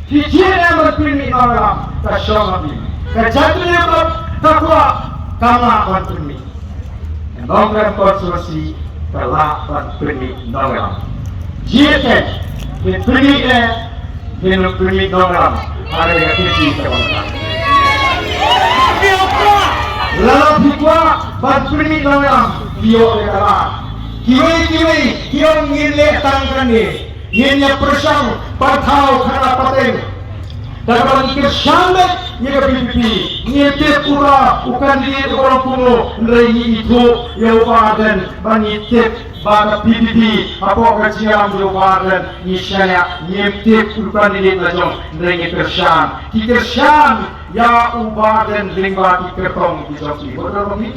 Hijrah berpindah dalam kesyamapi. Kejadian takwa kama berpindah. Nongkrong konstruksi telah berpindah dalam. Jika berpindah dalam hari yang tinggi kebenaran. Lalu hikwa berpindah dalam dia adalah kiwi ngilek tangkan ni. Ini persang patau kana paten. Dalam kesyambet ni kepipi. Ni pura bukan dia orang kuno. Lagi itu yang wadan bani tip pada pipi. Apa kerjaan yang wadan ni saya ni tip bukan dia lajong. Lagi kesyam. Kesyam ya wadan lingba kertong di sini. Betul ni?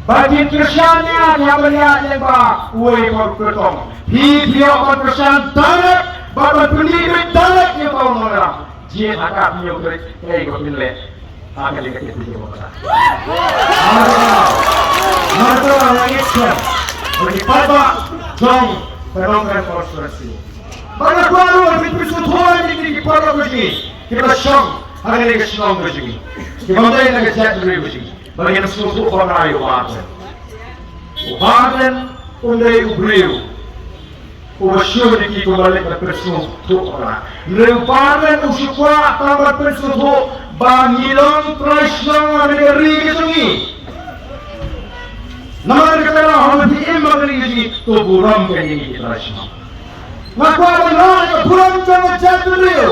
Bagi kesyamnya yang melihat lingba uai kertong. Dia berkesan darat, bapak pendidik darat yang tahu orang. Dia agak menyukai, kau pilih, agak dekat itu juga. Masalah yang itu, bagi papa, jom penongkan konstruksi. Pada baru bersutuan di pada begini, kita syam, agak dekat syam begini. Kita mulai dekat jatuh begini. Bagi suatu orang yang ubahan, undai ubriu. Usyur di kembali ke persoalan orang. Lemparan usyukwa tambah persoalan bangilan prasna negeri kesungi. Nama negara hamdi emang negeri tu buram kini prasna. Ngapa benar ke buram jangan jatuh dia.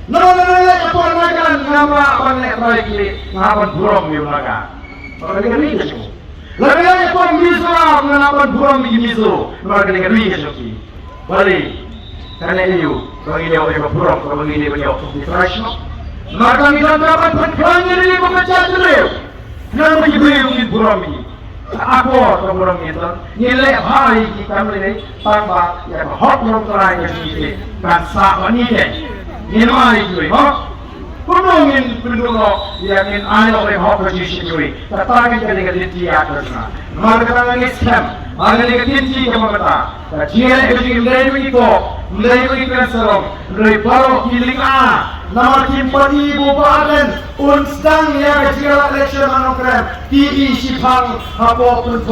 Nama ke permakan nama panek lagi ngapa buram yang naga. Negeri kesungi. Lagi pun misra mengenapa buram di miso. Nama negeri kesungi. Balik, karena itu, kalau ini orang berperang, kalau ini beliau di Krishna, maka kita dapat berkelanya dari pemecah beliau. Nama beliau ini berperang ini. Apa berperang itu? Nilai hari kita melihat tambah yang hot orang ini kan sah wanita. Nilai itu, Penungin penduduk yang ingin anak oleh hak posisi ini, tetapi ketika dia terusna, maka kita Islam, maka kita tinci kemana? Jika itu melalui itu, melalui keselam, melalui baru hilinga, nama timpati bubaran, unstang yang jika election anogram, TI Sipang, apa pun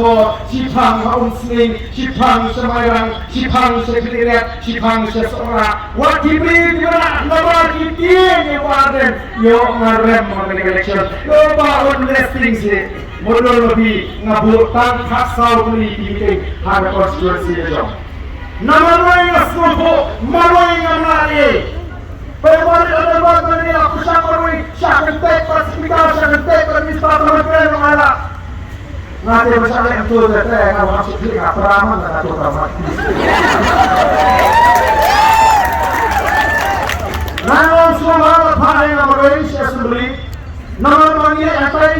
Sipang unsling, Sipang semayang, Sipang sekretariat, Sipang seseorang, wakibri juga nama kita yang bubaran. Yo ngarem mengenai election, yo bangun listing sih, modal lebih ngabutan hasil beli meeting harga konstitusi itu. Nama yang semua, malu yang lari. Perempuan ada buat ini aku syakui, syaketek persipikasi, syaketek administrator yang mana. Nanti misalnya itu teteh kalau masuk sini nggak peraman nggak tahu sama. Namun semua hal yang berisi assembly, namun ini apa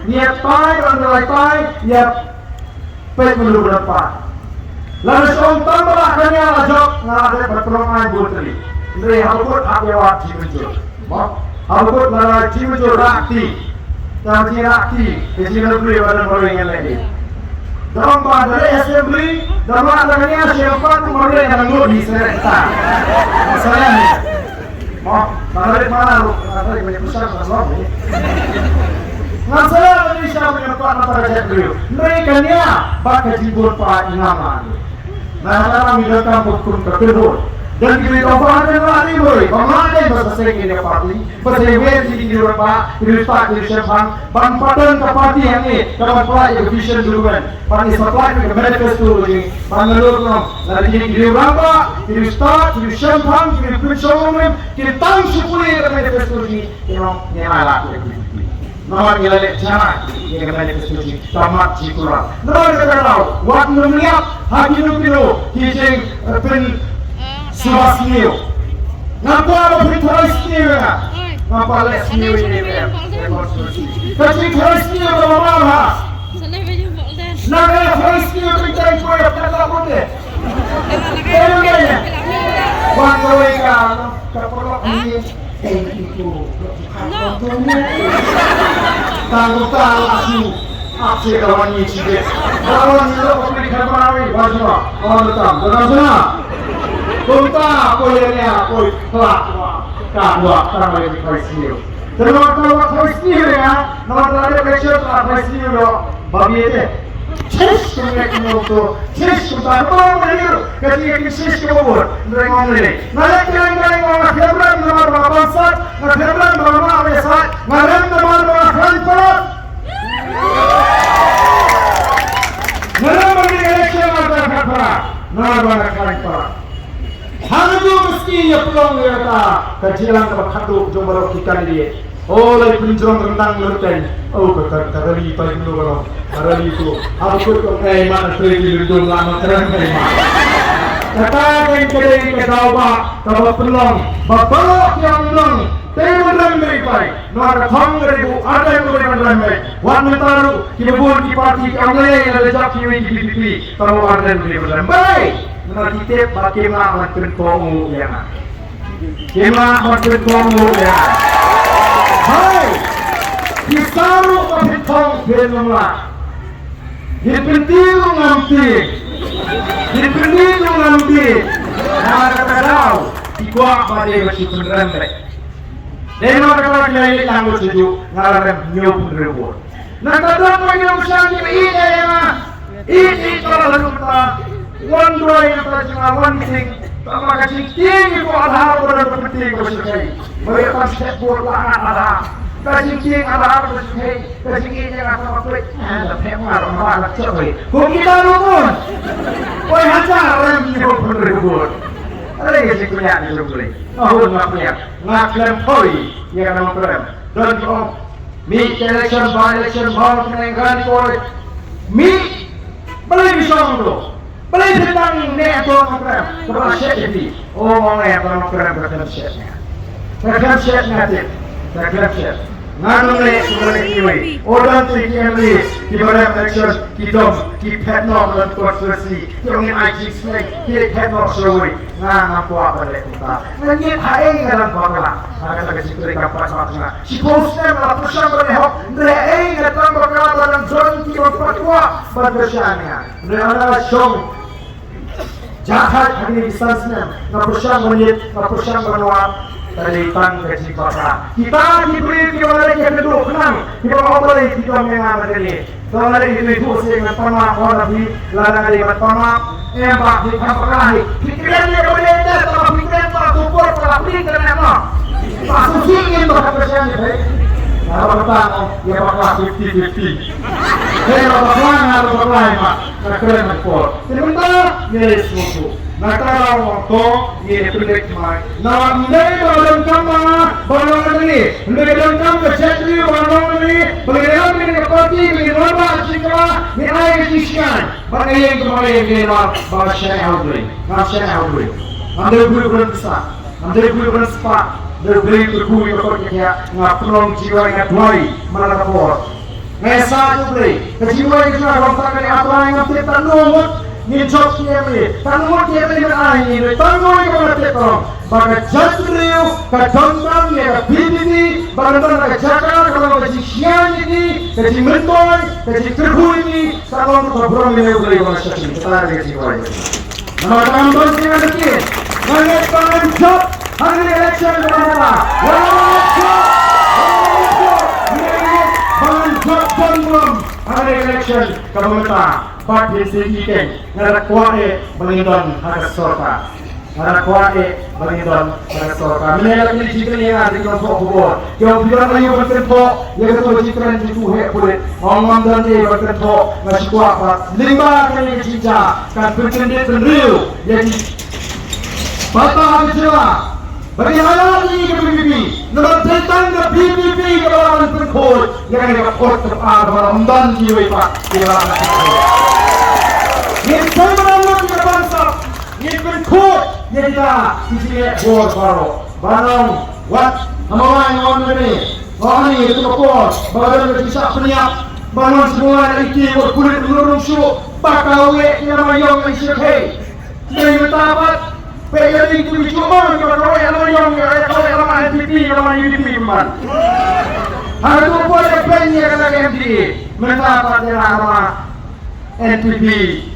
niat pai, orang pai, niat pet menurut berapa. Lalu seorang belakangnya lajok ngarade berperongan butri. Dari halput akwat cimuncul, halput nara cimuncul rakti, tapi rakti di sini beli pada orang yang lain. Dalam pada assembly, dalam adanya siapa tu orang yang nanggut di serta. Masalah ni. Dari mana lu? Dari banyak besar masalah ni. Masalah ni siapa yang kuat antara jadul? Mereka ni pakai jibur pak ingaman. Nah, dalam hidup kamu pun terkebur. Dan kita kawan yang lari boy, kemarin bahasa sering ini parti, bersebut di Eropa, di Pak, di Jepang, pampatan kapati yang ini, kalau apply efficient dulu kan, pani supply ke manifesto ini, pangalur nom, lari di Eropa, di Start, di Jepang, di Princeton, di tang sepuluh ke manifesto ini, yang nyala ke Nomor nilai cara yang manifesto ini, tamat jikulah. Nomor kedua, waktu melihat hakim pilo, kijeng pen Subas niyo. Ngapa apa fitoris niyo na? Ngapa les niyo ini ya? Kasi fitoris niyo ba mama? Naga fitoris niyo pintai ko ya kata ko de. Pero gaya. Cuando venga, kapolok ni itu. Tanggutang asu. Aksi kawan ni cide. Kawan ni lo pembeli kamar ni baju. Kawan betam. Betul sana. Kunta, koyanya, boy kelak kadua karena lagi Palestina. Terus kalau Palestina ya, nama ada election Palestina lo babi itu. Ches kena itu, ches kita apa ini? Ketika ches kebor, mereka ngomong. Nada kalian orang Hebron nama bangsa, Hebron nama Mesir, Hebron nama Khalifah. Nama election ada Khalifah, nama Khalifah. Hanya meski ya pulang ya ta, kajian tempat haduk jombalok kita dia. Oh, lagi penjong rendang lertai. Oh, karali paling dulu kalau karali itu. Aku tuh kayak mana pergi lindung lama keren kayak mana. Katakan kedai kedauba, kalau pelong, bapak yang pelong, teman mereka. Nara thong ribu ada yang teman mereka. Wan taru kibun kipati kamle yang ada jaki wiji tahu ada yang teman baik. Nara kita bagaimana makin kongu ya. Bagaimana makin kongu ya. Hai, disaruh makin kong benumlah. Dipenting ngamti. Nah, kata dikuak badai besi beneran mereka. Dan mereka lagi langgur sejuk ngalarem nyop beneran. Nah, kata mereka yang usang ini ini kalau lalu kita one dua yang kita cuma one thing. Sama kasih tinggi kok ada benar penting bersekali. Mereka step board lah ada. Kasih tinggi ada bersekali. Kasih tinggi yang ada apa? Ada pengar orang cewek. Kau kita rukun. Kau hajar rem nyok bener. Ada yang sih punya di sini. Oh nggak punya. Ngaklem koi yang nama krem. Dan kau meet election ball kenaikan koi. Meet beli bisong dulu. Beli tentang ni atau macam apa set ini? Oh, mau ni atau macam apa setnya? Macam set nanti, macam set. Nganu ni semua ni. Orang tu yang ni di dalam election kita petnok dan konstitusi. Yang ni IG snake kita petnok suri. Nganu apa kita? Nanti hai dalam bangla. Agak agak sikit kapal sama. Si poster malah pusing berlehok. Mereka datang berkata dalam zon kita berkuat berdasarnya. Mereka show. Jahat hari distansnya, napusang menit, napusang menuat dari tang kecil pasar. Kita diberi kiwalan yang kedua kenang, kita ngobrol kita mengenai ini. Kalau hari ini itu saya tanah orang di ladang dari tanah, embak di kampung pikirannya berbeda, kalau pikiran para kupur, para pikiran apa? Masuk ingin berkata baik. Kalau bertanya, ya bakal 50-50. Kalau bertanya, harus bertanya, mak. Keren ekspor. Sebentar, nilai susu. Nakara waktu, ini pendek mai. Nah, mulai dalam kamar, barang ini. Mulai dalam kamar, setri barang ini. Bagaimana ini parti, bagaimana cikra, ini air isikan. Bagaimana yang kemarin lewat bahasa Arab. Bahasa Arab. Anda guru bersama, anda guru bersama. Berbeli bergui berkornya ngapelong jiwa yang duai melalapor. Ngesa jubli, kejiwa yang sudah rontakan apa yang ngerti tanumut, ngicok kiamli, tanumut kiamli menahi, tanumut yang ngerti tolong. Bagai jadriu, kadondang, ya bibini, bagai jakar, kalau keji siang ini, keji mentoy, keji terhui ini, salon berberong ini beli bahasa ini. Kita ada kejiwa ini. Nama tambang dengan dikit, mengepan job. Hari election berapa? Hari election kementerian parti sendiri negara kuat melindungi hak sorka, negara kuat melindungi hak sorka. Menelak ini jika yang ada di kelompok kubur, yang biar lagi bertempo, yang ketua jika itu boleh ngomong dan dia bertempo masih kuat. Lima kali cinta kan bercanda sendiri jadi patah jelas. Bagi halali ke PBB, nomor tentang ke PBB ke dalam perkod yang dikakot terpadu meramban jiwa pak di dalam perkod. Ini sebenarnya kita bangsa, ini perkod yang kita disini buat baru. Barang, wat, amalan orang ini, orang ini itu perkod, baru bisa peniap, bangun semua dari timur kulit melurung su, pakau yang mayong isyukhe, yang bertabat. Pega itu cuma kalau yang NPP, kalau UDP man. Harus boleh pengen kalau MD, mendapat nama NPP,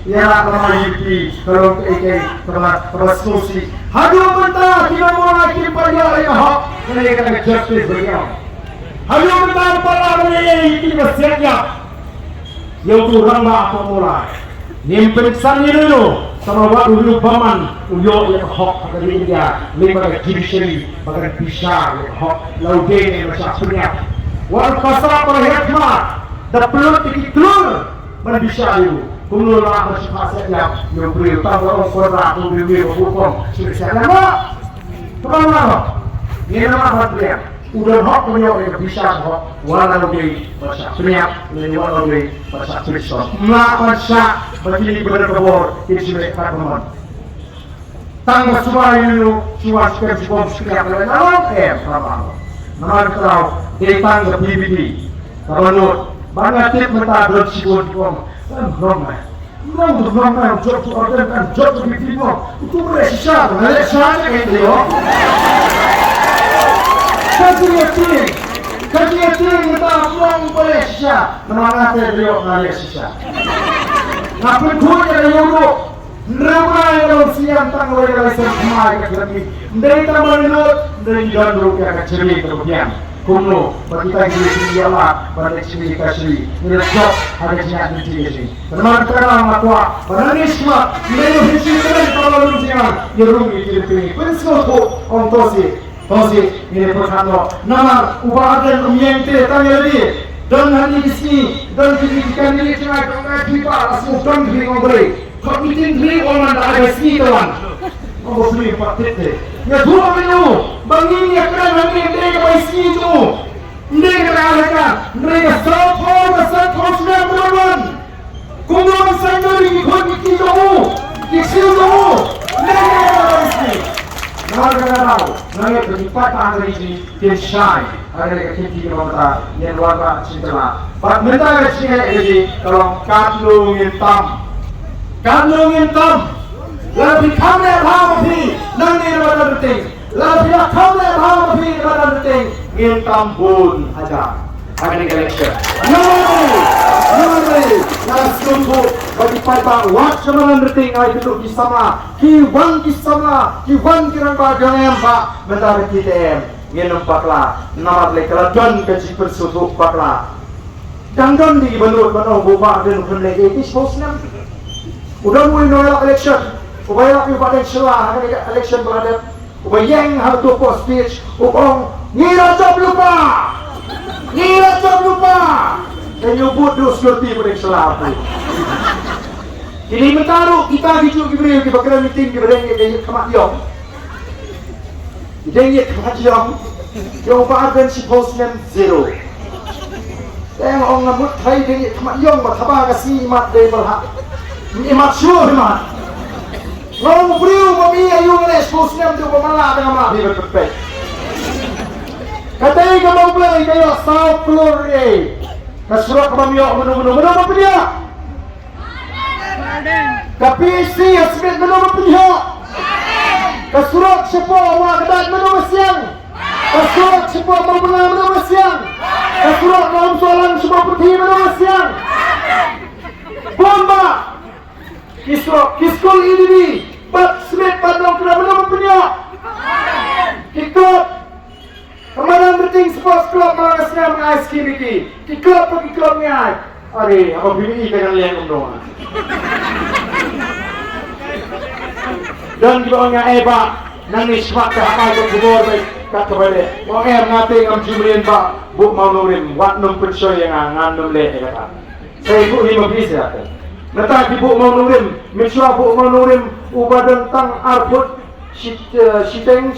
ya nama UDP, kalau kalau solusi. Harus mentah kita mau kena justice beliau. Hayo kita para ini kita siap. Yang turang apa mulai. Nimperiksan ini dulu. Sama waktu dulu paman uyo yang hok pada India, lima judiciary bagai bisa hok laudeng macam punya. Wal pasal perhikmat, dapat dikitlur berbisa dulu. Kumul lah masih saja yang beri tahu orang korban tu beri hukum sudah lama. Terang ini nama dia. Udah hok punya yang bisa hok walau di macam punya, walau di macam Kristen. Macam begini benar-benar ini sudah karuman. Tangga semua ini cuma sekian sekian dalam sama. Nama kalau di tangga PBB, kalau banyak tip mentah bersibuk kom, ramai. Ramai job order kan job PBB kom, itu beresah, beresah gitu yo. Kajian kita pulang beresah, mana terlihat beresah. Ngapain tuh jadi yuruk? Ramai orang siang tanggal yang semua lagi. Dari taman itu, dari jalan rukun yang kecil kemudian. Kuno, bagi kita di Allah, pada sini kasih. Ini job ada siapa di sini. Teman terang matwa, beranisma, ini hidup kalau lu jangan yuruk itu pilih. Pensuku untuk Tosi ini perkara. Nama ubahan umyente tanya lagi. Dan hari di sini dan didikan ini cuma kita asal dan beri ngobrol. Kau meeting beri orang ada sini tuan. Kau beri paket deh. Ya dua minggu. Bangin ya kan hari ini mereka sini tu. Mereka ada mereka satu sudah berlawan. Kumpulan sendiri ikut kita di sini tu. Mereka ada sini. Naga nangit berlipat angin ini disyai ada dekat kita kita yang luar cinta. Pak mentara sini jadi kalau kandung hitam, lebih kamera hampir nanti ada penting, lebih kamera hampir ada penting hitam pun aja. Ada election. Langsung bagi pada waktu mana penting ay duduk di sana, kiwan kirang bagian pak mentari kita nginum pakla, nama lekala don kecil bersutuk pakla. Dandan di benut buka dan peneliti itu sebosnya. Udah mulai nolak election, upaya lagi pada celah ada election berada, upaya yang harus post speech, upong ngira job lupa. Dan nyebut dulu security pada selama. Jadi mentaruh kita hidup kita bakal meeting kita dengan kematian. Dengan kematian, yang bahagian si postman zero. Yang orang ngamut hai dengan kematian berkhabar kasi imat dari berhak. Imat sure imat. Orang beriu mami ayung les postman tu pemalah dengan malah di berpepek. Katanya kamu beli kayu asal pelur ni. Kasurat kami yok menung apa dia? Tapi si asbit menung apa dia? Kasurat siapa awak kedat menung siang? Kasurat siapa berbela menung siang? Kasurat dalam soalan semua putih menung siang? Bomba! Kiskol ini bat smith padang kena menung apa dia? Kikut kemarin berting sports club malasnya mengais kini di klub pergi klubnya. Ari, apa bini ikan lihat umroh. Dan di bawahnya Pak nangis mak apa itu kubur baik kata balik. Mau ngati ngam jumlin Pak bu mau nurim wat num percaya yang ngandum leh kata. Saya bu lima bisa. Nanti bu mau nurim, misal bu mau nurim ubah tentang arbut siteng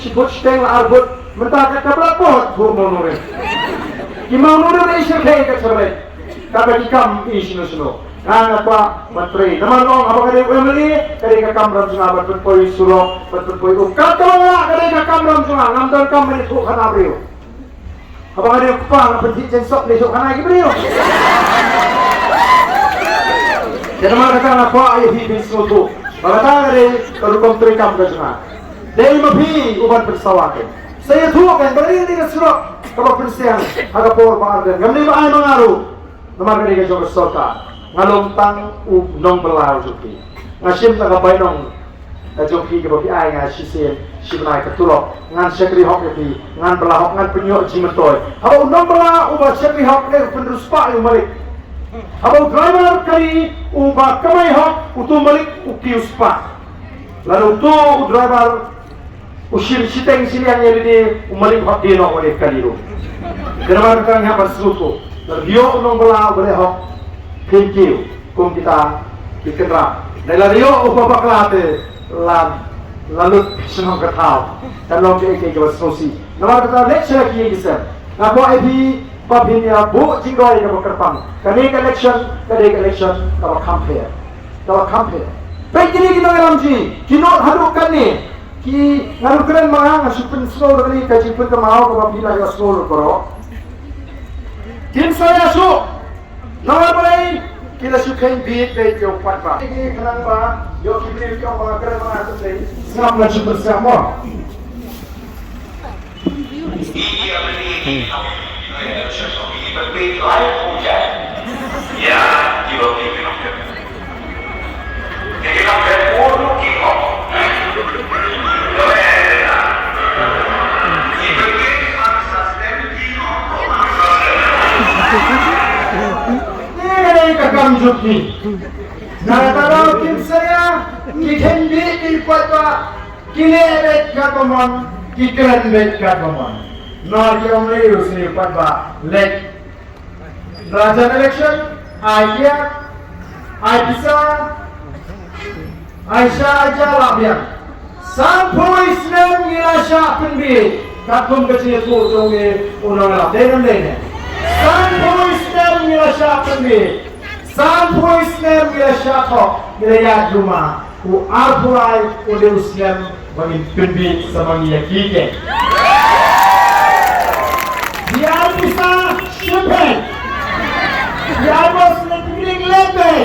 arbut. Mentah kata berapa bu mau nurin? Kimau nurin isu kayak kecuali kata kikam isu nusuno. Ngan apa menteri? Teman orang apa kali beli? Kali kikam ram sungai berpoi surok berpoi. Kata orang kali kikam ram sungai ngambil kam ini tu kan abriu. Apa kali kupang penting jensok ni tu kan lagi beriu. Jadi mana kata apa ayah hidup suatu? Kata kali kalau menteri kam ke sungai. Dari mapi uban bersawakan. Saya tuakan beri dengan surat kalau persiang ada por bahagian. Kami ay mengaruh nomor kali ke Jogja Sota ngalom tang nong belau juki. Ngasim tak apa nong juki ke bapi ay ngasih Sibenai ketulok ngan sekri hok itu ngan belah hok ngan penyok jimentoy. Habau nom belah ubah sekri hok le penerus pak yang balik. Habau driver kali ubah kamai hok utu balik ukius pak. Lalu tu driver usir siteng silian yang ini umalik hok dia nak oleh kali itu. Kenapa kita yang bersuku? Lalu dia nom belah boleh hok pinkiu kum kita dikenal. Dan lalu dia ubah baklate lalu senang ketau dan long ke sosi. Nama kita election lagi yang kisah. Ngaku ibi babinnya bu jinggoi kamu kerpang. Kadang election kamu compare. Baik ini kita ngalamji. Kinot hadukan ni. Ki ngarukan mana ngasupen sekolah ni kaji pun kemau kamu bila ya sekolah koro. Tim saya su. Nama boleh. Kita sukain beat dari jauh patah. Ini kenapa? Yo kita kau mengajar mana tu sih? Ngap nak super siapa? Iya ini. Ini berbeda lain puja. Ya, kita kita. Kita berpuru kita. Kakam jukni, nara kim saya kiken di patwa kilet katomon kikren bet katomon. Nor kiam le usni patwa let. Raja election, Aisyah, Aisyah aja labian. Sampo Islam ngilasha pendi katum kecil tu jonge unang labian dene. Sampo Islam ngilasha pendi. Sampo Islam bila syakok bila ya rumah ku arpurai oleh Islam bagi pendek sama dia kike. Dia bisa syukur. Dia bos nak pilih lebih.